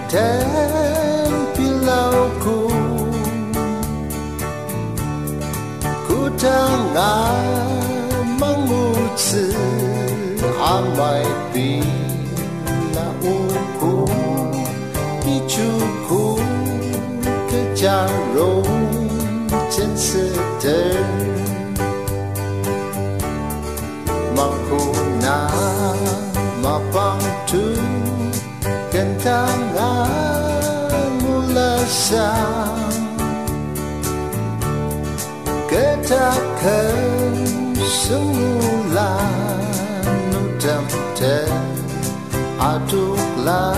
ten pilauku ku tengah mengutip amai pilauku picuku ke jarum trên seter Mangku na mapangtu kentangan mula sang katakan semula nutam ten aduklah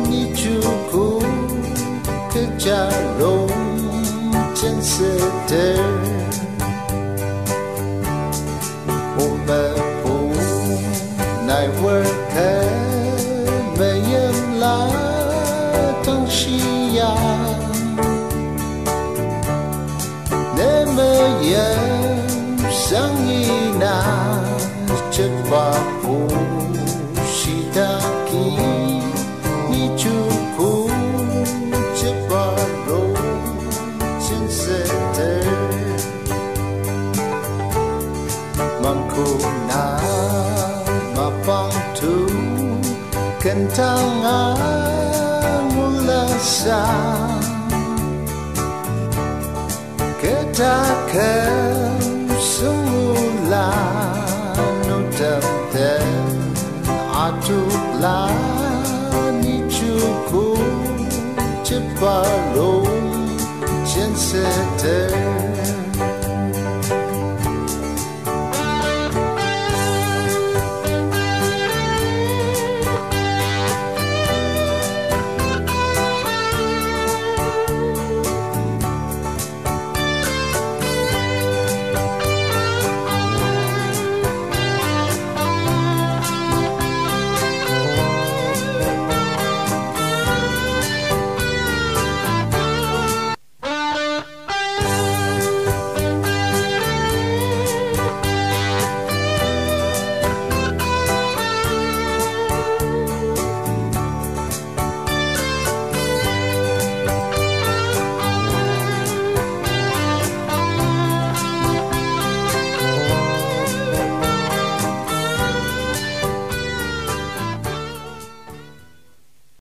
nicuku ke jarum trên seter Nai worka mayam la tang shiyang Ne mayam sangina cepapu shidaki ni chuku ceparo cinseter Mangkuna mapangtu kentangan mula sang katakan semula nutam ten aduklah nicuku ceparung trên seter